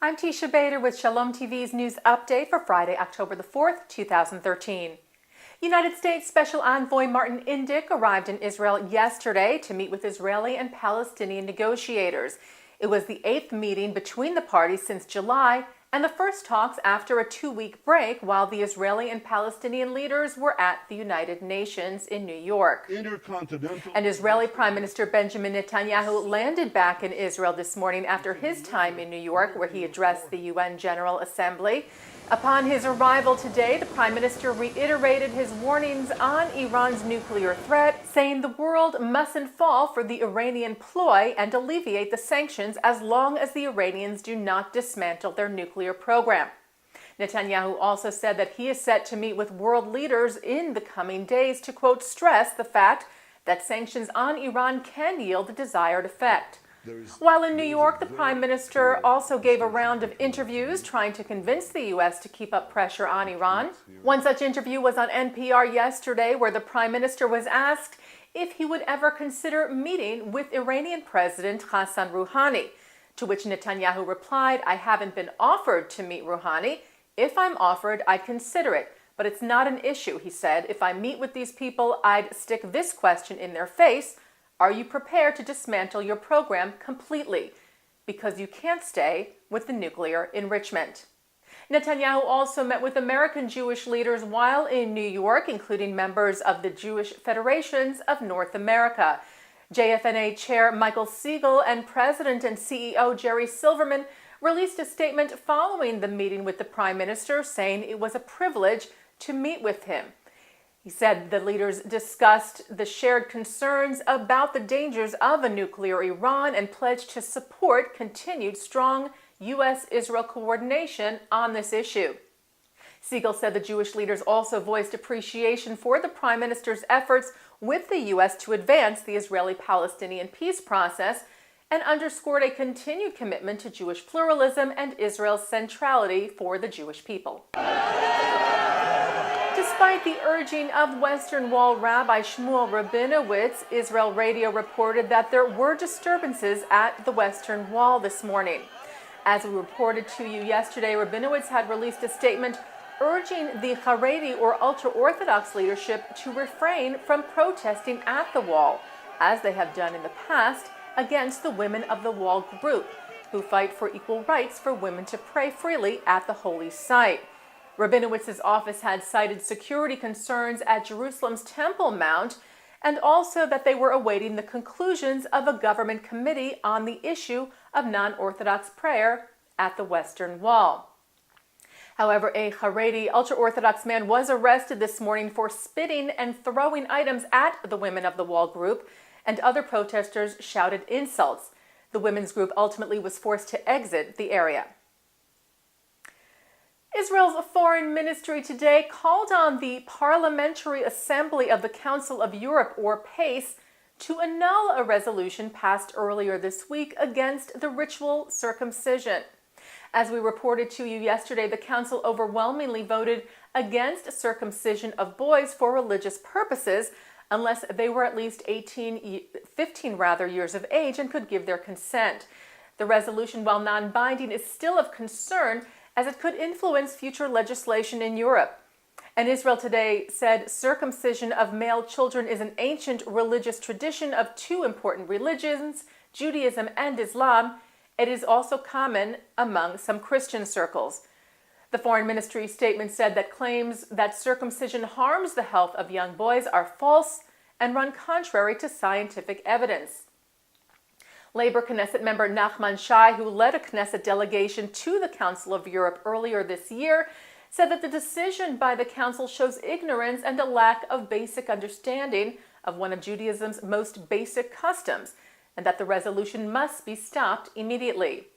I'm Tisha Bader with Shalom TV's news update for Friday, October the 4th, 2013. United States Special Envoy Martin Indyk arrived in Israel yesterday to meet with Israeli and Palestinian negotiators. It was the 8th meeting between the parties since July and the first talks after a 2-week break while the Israeli and Palestinian leaders were at the United Nations in New York. And Israeli Prime Minister Benjamin Netanyahu landed back in Israel this morning after his time in New York, where he addressed the UN General Assembly. Upon his arrival today, the Prime Minister reiterated his warnings on Iran's nuclear threat, saying the world mustn't fall for the Iranian ploy and alleviate the sanctions as long as the Iranians do not dismantle their nuclear program. Netanyahu also said that he is set to meet with world leaders in the coming days to, quote, stress the fact that sanctions on Iran can yield the desired effect. While in New York, the Prime Minister also gave a round of interviews trying to convince the U.S. to keep up pressure on Iran. One such interview was on NPR yesterday, where the Prime Minister was asked if he would ever consider meeting with Iranian President Hassan Rouhani, to which Netanyahu replied, "I haven't been offered to meet Rouhani. If I'm offered, I'd consider it. But it's not an issue," he said. "If I meet with these people, I'd stick this question in their face. Are you prepared to dismantle your program completely? Because you can't stay with the nuclear enrichment." Netanyahu also met with American Jewish leaders while in New York, including members of the Jewish Federations of North America. JFNA Chair Michael Siegel and President and CEO Jerry Silverman released a statement following the meeting with the Prime Minister, saying it was a privilege to meet with him. He said the leaders discussed the shared concerns about the dangers of a nuclear Iran and pledged to support continued strong U.S.-Israel coordination on this issue. Siegel said the Jewish leaders also voiced appreciation for the Prime Minister's efforts with the U.S. to advance the Israeli-Palestinian peace process and underscored a continued commitment to Jewish pluralism and Israel's centrality for the Jewish people. Despite the urging of Western Wall Rabbi Shmuel Rabinowitz, Israel Radio reported that there were disturbances at the Western Wall this morning. As we reported to you yesterday, Rabinowitz had released a statement urging the Haredi or ultra-Orthodox leadership to refrain from protesting at the wall, as they have done in the past, against the Women of the Wall group, who fight for equal rights for women to pray freely at the holy site. Rabinowitz's office had cited security concerns at Jerusalem's Temple Mount and also that they were awaiting the conclusions of a government committee on the issue of non-Orthodox prayer at the Western Wall. However, a Haredi ultra-Orthodox man was arrested this morning for spitting and throwing items at the Women of the Wall group, and other protesters shouted insults. The women's group ultimately was forced to exit the area. Israel's foreign ministry today called on the Parliamentary Assembly of the Council of Europe, or PACE, to annul a resolution passed earlier this week against the ritual circumcision. As we reported to you yesterday, the Council overwhelmingly voted against circumcision of boys for religious purposes unless they were at least 15 years of age and could give their consent. The resolution, while non-binding, is still of concern as it could influence future legislation in Europe. And Israel today said circumcision of male children is an ancient religious tradition of two important religions, Judaism and Islam. It is also common among some Christian circles. The Foreign Ministry statement said that claims that circumcision harms the health of young boys are false and run contrary to scientific evidence. Labor Knesset member Nachman Shai, who led a Knesset delegation to the Council of Europe earlier this year, said that the decision by the Council shows ignorance and a lack of basic understanding of one of Judaism's most basic customs, and that the resolution must be stopped immediately.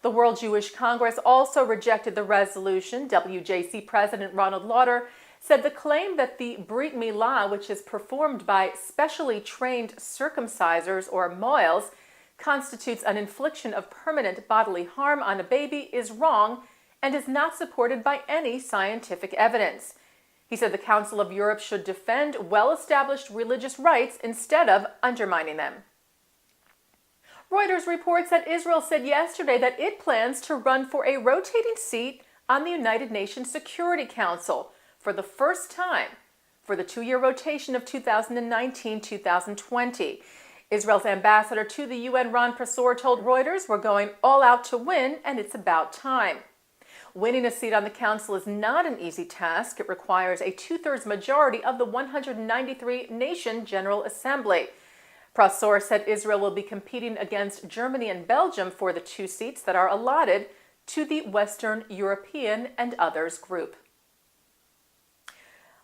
The World Jewish Congress also rejected the resolution. WJC President Ronald Lauder said the claim that the Brit Milah, which is performed by specially trained circumcisers or moils, constitutes an infliction of permanent bodily harm on a baby is wrong and is not supported by any scientific evidence. He said the Council of Europe should defend well-established religious rights instead of undermining them. Reuters reports that Israel said yesterday that it plans to run for a rotating seat on the United Nations Security Council for the first time for the two-year rotation of 2019-2020. Israel's ambassador to the UN, Ron Prosor, told Reuters, "We're going all out to win, and it's about time." Winning a seat on the council is not an easy task. It requires a two-thirds majority of the 193-nation General Assembly. Prosor said Israel will be competing against Germany and Belgium for the two seats that are allotted to the Western European and others group.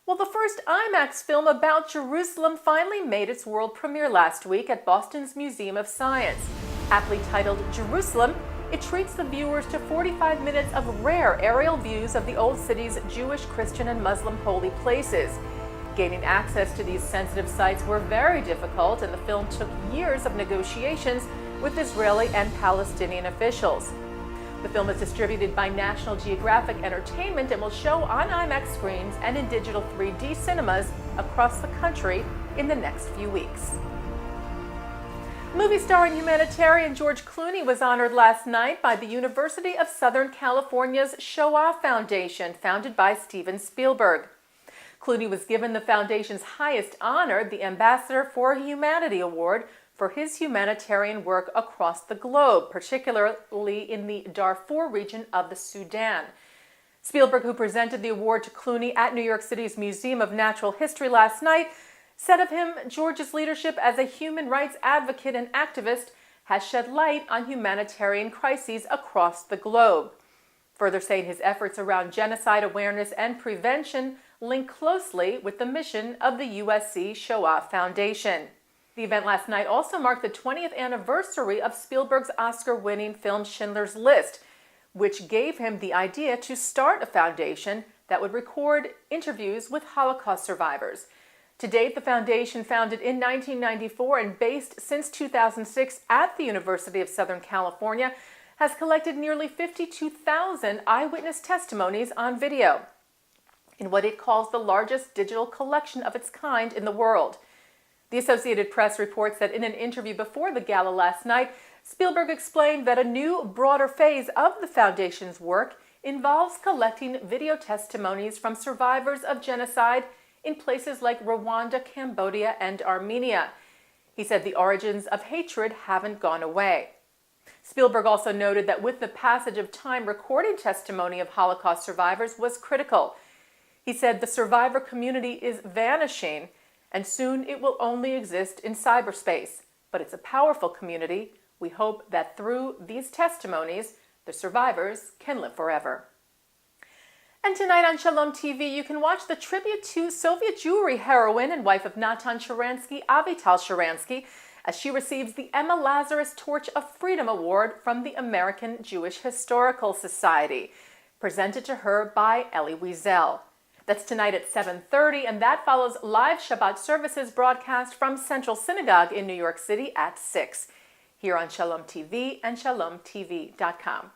Well, the first IMAX film about Jerusalem finally made its world premiere last week at Boston's Museum of Science. Aptly titled Jerusalem, it treats the viewers to 45 minutes of rare aerial views of the old city's Jewish, Christian, and Muslim holy places. Gaining access to these sensitive sites were very difficult, and the film took years of negotiations with Israeli and Palestinian officials. The film is distributed by National Geographic Entertainment and will show on IMAX screens and in digital 3D cinemas across the country in the next few weeks. Movie star and humanitarian George Clooney was honored last night by the University of Southern California's Shoah Foundation, founded by Steven Spielberg. Clooney was given the foundation's highest honor, the Ambassador for Humanity Award, for his humanitarian work across the globe, particularly in the Darfur region of the Sudan. Spielberg, who presented the award to Clooney at New York City's Museum of Natural History last night, said of him, "George's leadership as a human rights advocate and activist has shed light on humanitarian crises across the globe." Further saying his efforts around genocide awareness and prevention link closely with the mission of the USC Shoah Foundation. The event last night also marked the 20th anniversary of Spielberg's Oscar-winning film Schindler's List, which gave him the idea to start a foundation that would record interviews with Holocaust survivors. To date, the foundation, founded in 1994 and based since 2006 at the University of Southern California, has collected nearly 52,000 eyewitness testimonies on video in what it calls the largest digital collection of its kind in the world. The Associated Press reports that in an interview before the gala last night, Spielberg explained that a new, broader phase of the foundation's work involves collecting video testimonies from survivors of genocide in places like Rwanda, Cambodia, and Armenia. He said the origins of hatred haven't gone away. Spielberg also noted that with the passage of time, recording testimony of Holocaust survivors was critical. He said the survivor community is vanishing, and soon it will only exist in cyberspace. But it's a powerful community. We hope that through these testimonies, the survivors can live forever. And tonight on Shalom TV, you can watch the tribute to Soviet Jewry heroine and wife of Natan Sharansky, Avital Sharansky, as she receives the Emma Lazarus Torch of Freedom Award from the American Jewish Historical Society, presented to her by Elie Wiesel. That's tonight at 7:30, and that follows live Shabbat services broadcast from Central Synagogue in New York City at 6, here on Shalom TV and ShalomTV.com.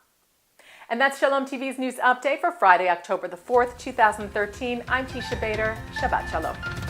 And that's Shalom TV's news update for Friday, October the 4th, 2013. I'm Tisha Bader. Shabbat Shalom.